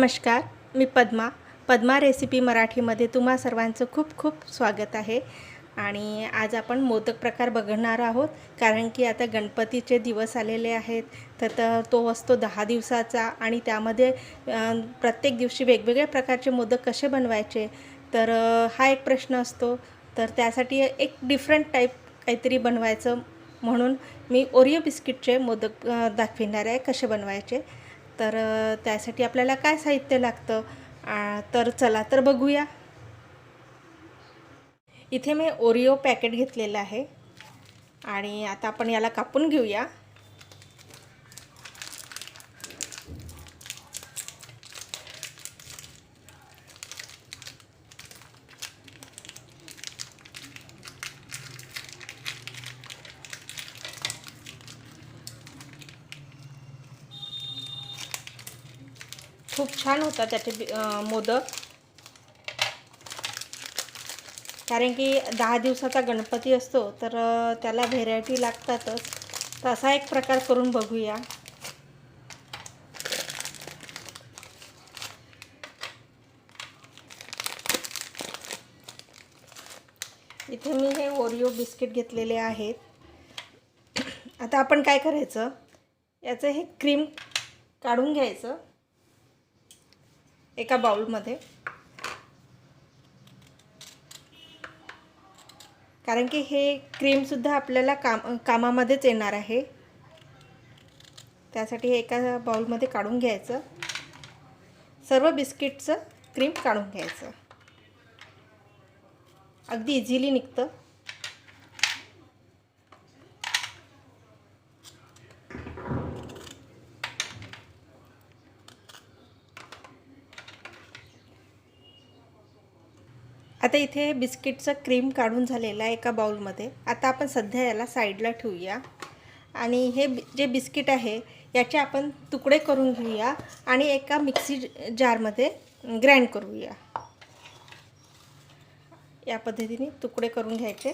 नमस्कार, मी पद्मा रेसिपी मराठीमध्ये तुम्हा सर्वांचं खूप खूप स्वागत आहे. आणि आज आपण मोदक प्रकार बघणार आहोत, कारण की आता गणपतीचे दिवस आलेले आहेत. तर तो असतो 10 दिवसाचा आणि त्यामध्ये प्रत्येक दिवशी वेगवेगळ्या प्रकारचे मोदक कसे बनवायचे, तर हा एक प्रश्न असतो. तर त्यासाठी एक डिफरंट टाईप काहीतरी बनवायचं म्हणून मी ओरिओ बिस्किटचे मोदक दाखविणार आहे कसे बनवायचे. तर त्यासाठी आपल्याला काय साहित्य लागतं, तर चला तर बघूया. इथे मी ओरिओ पॅकेट घेतलेलं आहे आणि आता आपण याला कापून घेऊया. खूप छान होतात त्याचे मोदक, कारण की 10 दिवसाचा गणपती असतो तर त्याला व्हेरायटी लागतातच. तर असा एक प्रकार करून बघूया. इथे मी हे ओरिओ बिस्किट घेतलेले आहेत. आता आपण काय करायचं, याचं हे क्रीम काढून घ्यायचं एका बाउलमध्ये, कारण की हे क्रीमसुद्धा आपल्याला कामामध्येच येणार आहे. त्यासाठी हे एका बाउलमध्ये काढून घ्यायचं. सर्व बिस्किटचं क्रीम काढून घ्यायचं. अगदी इझिली निघतं. आता इथे बिस्किटचं क्रीम काढून झालेला आहे एका बाउलमध्ये. आता आपण सध्या याला साईडला ठेवूया आणि हे जे बिस्किट आहे याचे आपण तुकडे करून घेऊया आणि एका मिक्सी जारमध्ये ग्राइंड करूया. या पद्धतीने तुकडे करून घ्यायचे.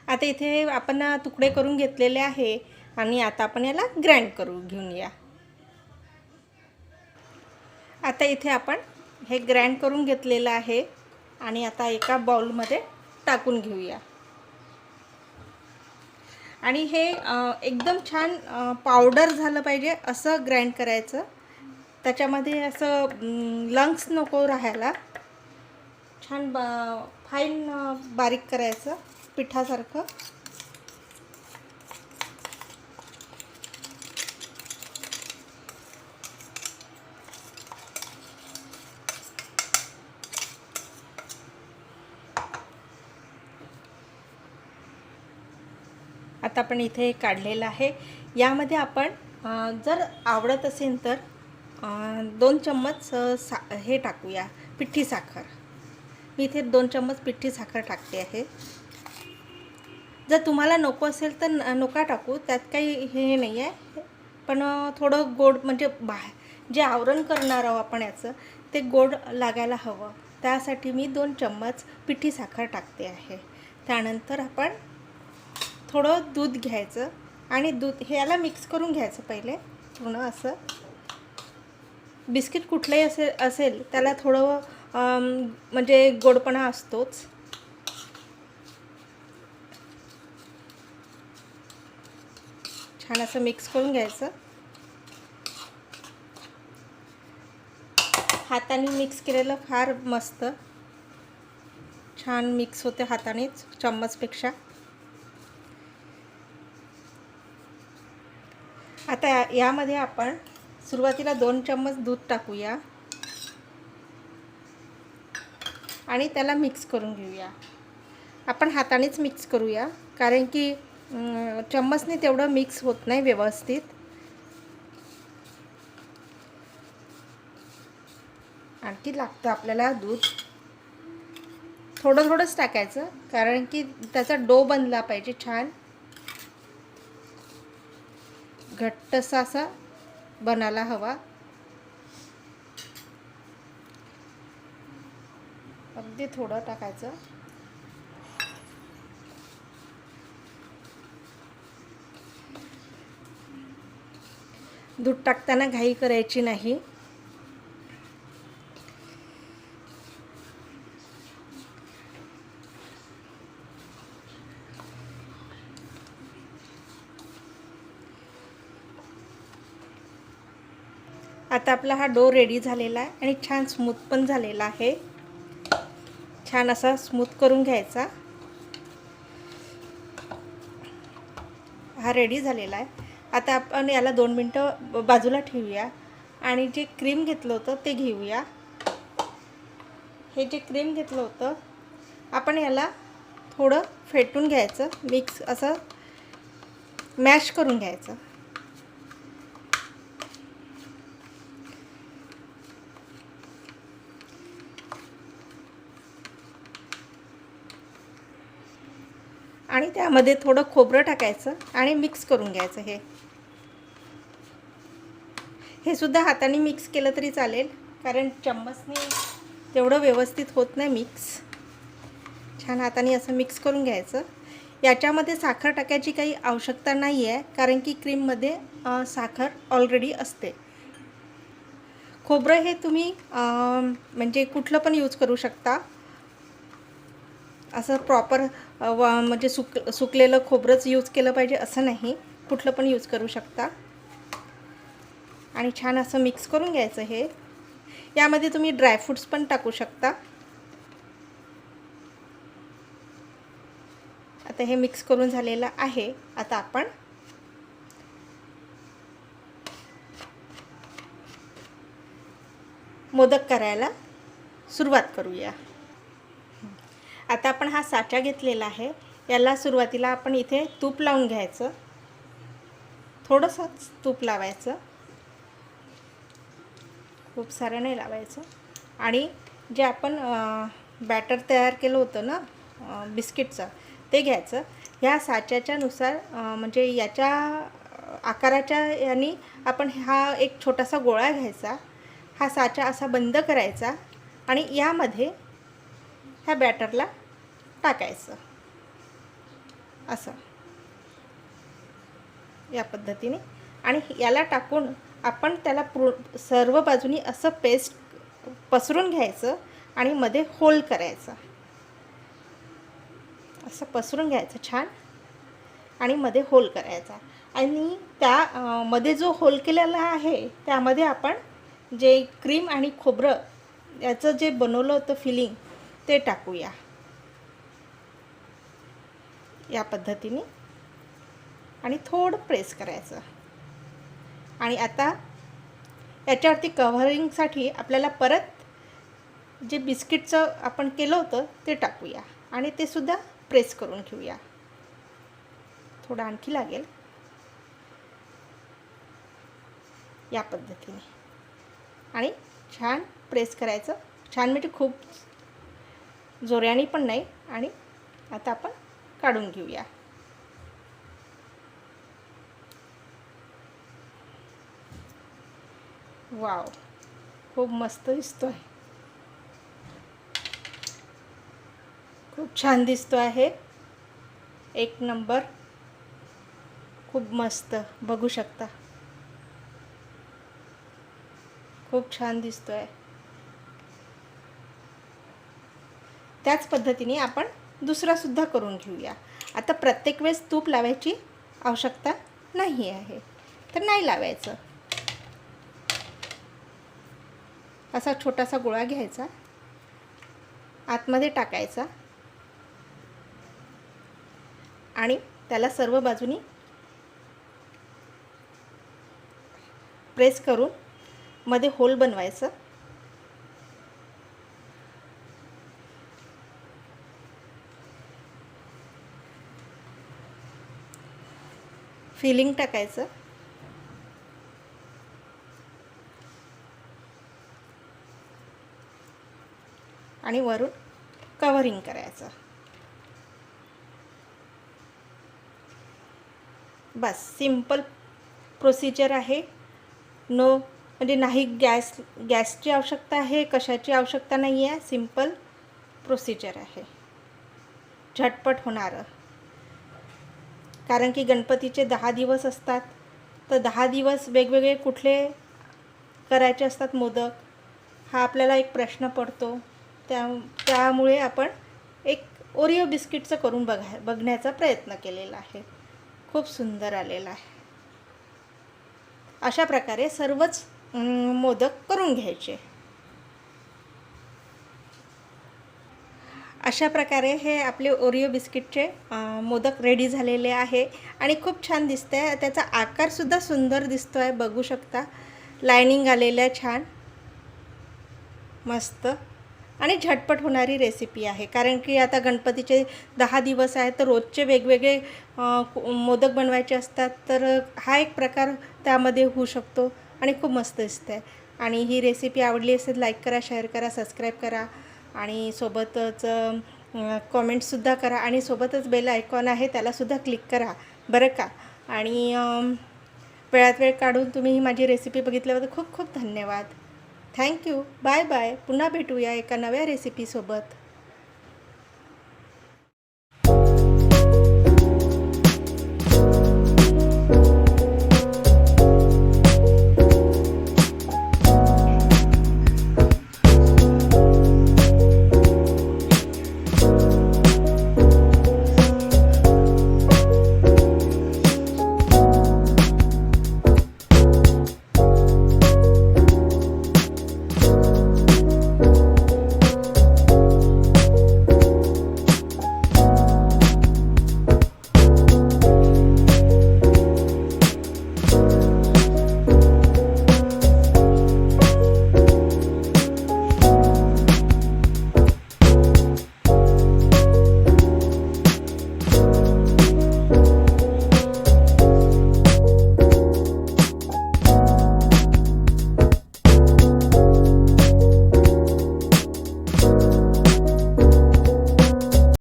आता इथे आपण तुकडे करून घेतलेले आहे आणि आता आपण याला ग्राइंड करून घेऊया. आता इथे आपण हे ग्राइंड करून घेतलेलं आहे आणि आता एका बाउलमध्ये टाकून घेऊया. आणि हे एकदम छान पावडर झालं पाहिजे असं ग्राइंड करायचं. त्याच्यामध्ये असं लंग्स नको राहायला. छान फाईन बारीक करायचं पिठासारखं. आता आपण इथे काढलेलं आहे. यामध्ये आपण जर आवडत असेल तर 2 चम्मच हे टाकूया, पिठी साखर. मी इथे 2 चम्मच पिठी साखर टाकते आहे. जर तुम्हाला नको असेल तर नका टाकू, त्यात काही हे नाही आहे. पण थोडं गोड म्हणजे जे आवरण करणार आहोत आपण याचं, ते गोड लागायला हवं. त्यासाठी मी 2 चम्मच पिठी साखर टाकते आहे. त्यानंतर आपण थोडं दूध घ्यायचं आणि दूध हे याला मिक्स करून घ्यायचं पहिले पूर्ण असं. बिस्किट कुठलंही असेल त्याला थोडं म्हणजे गोडपणा असतोच. छान असं मिक्स करून घ्यायचं. हाताने मिक्स केलेलं फार मस्त छान मिक्स होते हातानेच, चम्मचपेक्षा. आता यामध्ये आपण सुरुवातीला 2 चम्मच दूध टाकूया आणि त्याला मिक्स करून घेऊया. आपण हातानेच मिक्स करूया, कारण की चम्मचने तेवढं मिक्स होत नाही व्यवस्थित. आणखी लागतं आपल्याला दूध. थोडं थोडंच टाकायचं, कारण की त्याचा डो बनला पाहिजे छान घट्टसा असा बनायला हवा. अगदी थोडं टाकायचं. दूध टाकताना घाई करायची नाही. आता आपला हा डो रेडी झालेला आहे आणि छान स्मूथ पण झालेला आहे. छान असा स्मूथ करून घ्यायचा. हा रेडी झालेला आहे. आता आपण याला 2 मिनटं बाजूला ठेवूया आणि जे क्रीम घेतलं होतं ते घेऊया. हे जे क्रीम घेतलं होतं आपण याला थोडं फेटून घ्यायचं. मिक्स असं मॅश करून घ्यायचं. आणि त्यामध्ये थोडं खोबरं टाकायचं आणि मिक्स करून घ्यायचं. हे सुद्धा हाताने मिक्स केलं तरी चालेल, कारण चम्मचने तेवढं व्यवस्थित होत नाही मिक्स. छान हाताने असं मिक्स करून घ्यायचं. याच्यामध्ये साखर टाकायची काही आवश्यकता नाही आहे, कारण की क्रीममध्ये साखर ऑलरेडी असते. खोबरं हे तुम्ही म्हणजे कुठलं पण यूज करू शकता. असं प्रॉपर म्हणजे सुकलेलं खोबरंच यूज केलं पाहिजे असं नाही, कुठलं पण यूज करू शकता. आणि छान असं मिक्स करून घ्यायचं. हे यामध्ये तुम्ही ड्रायफ्रूट्स पण टाकू शकता. आता हे मिक्स करून झालेलं आहे. आता आपण मोदक करायला सुरुवात करूया. आता आपण हा साचा घेतलेला आहे. याला सुरुवातीला आपण इथे तूप लावून घ्यायचं. थोडंसं तूप लावायचं, खूप सारं नाही लावायचं. आणि जे आपण बॅटर तयार केलं होतं ना बिस्किटचं, ते घ्यायचं. ह्या साच्याच्या नुसार म्हणजे याच्या आकाराच्या याने आपण हा एक छोटासा गोळा घ्यायचा. हा साचा असा बंद करायचा आणि यामध्ये ह्या बॅटरला टाकायचं असं, या पद्धतीने. आणि याला टाकून आपण त्याला सर्व बाजूनी असं पेस्ट पसरून घ्यायचं आणि मध्ये होल करायचं. असं पसरून घ्यायचं छान आणि मध्ये होल करायचा. आणि त्या मध्ये जो होल केलेला आहे त्यामध्ये आपण जे क्रीम आणि खोबरं याचं जे बनवलं होतं फिलिंग ते टाकूया या पद्धतीने. आणि थोडं प्रेस करायचं. आणि आता याच्यावरती कव्हरिंगसाठी आपल्याला परत जे बिस्किटचं आपण केलं होतं ते टाकूया आणि ते सुद्धा प्रेस करून घेऊया. थोडं आणखी लागेल, या पद्धतीने. आणि छान प्रेस करायचं. छान म्हणजे खूप जोराने पण नाही. आणि आता आपण काढून घेऊया. वाव, खूप मस्त दिसतो आहे. खूप छान दिसतो आहे. एक नंबर, खूप मस्त. बघू शकता, खूप छान दिसतो आहे. त्याच पद्धतीने आपण दुसरा सुद्धा करून घेऊया. आता प्रत्येक वेळेस तूप लावायची आवश्यकता नाही आहे, तर नाही लावायचं. असा छोटासा गोळा घ्यायचा, आतमध्ये टाकायचा आणि त्याला सर्व बाजूनी प्रेस करून मध्ये होल बनवायचं. फिलिंग टाकायचं आणि वरून कव्हरिंग करायचं. बस, सिंपल प्रोसिजर आहे. म्हणजे नाही गॅसची आवश्यकता आहे, कशाची आवश्यकता नाही आहे. सिंपल प्रोसिजर आहे, झटपट होणारं. कारण की गणपतीचे 10 दिवस असतात, तर 10 दिवस वेगवेगळे कुठले करायचे असतात मोदक, हा आपल्याला एक प्रश्न पडतो. त्यामुळे आपण एक ओरिओ बिस्किटचं करून बघण्याचा प्रयत्न केलेला आहे. खूप सुंदर आलेला आहे. अशा प्रकारे सर्वच मोदक करून घ्यायचे. अशा प्रकारे हे आपले ओरिओ बिस्किटचे मोदक रेडी झालेले आहे आणि खूप छान दिसते आहे. त्याचा आकारसुद्धा सुंदर दिसतो आहे, बघू शकता. लायनिंग आलेलं आहे छान मस्त आणि झटपट होणारी रेसिपी आहे. कारण की आता गणपतीचे 10 दिवस आहेत, तर रोजचे वेगवेगळे मोदक बनवायचे असतात, तर हा एक प्रकार त्यामध्ये होऊ शकतो आणि खूप मस्त दिसते. आणि ही रेसिपी आवडली असेल लाईक करा, शेअर करा, सबस्क्राईब करा आणि सोबतच कॉमेंट्ससुद्धा करा आणि सोबतच बेल आयकॉन आहे त्यालासुद्धा क्लिक करा बरं का. आणि वेळात वेळ काढून तुम्ही ही माझी रेसिपी बघितल्याबद्दल खूप खूप धन्यवाद. थँक्यू. Bye bye. पुन्हा भेटूया एका नव्या रेसिपीसोबत.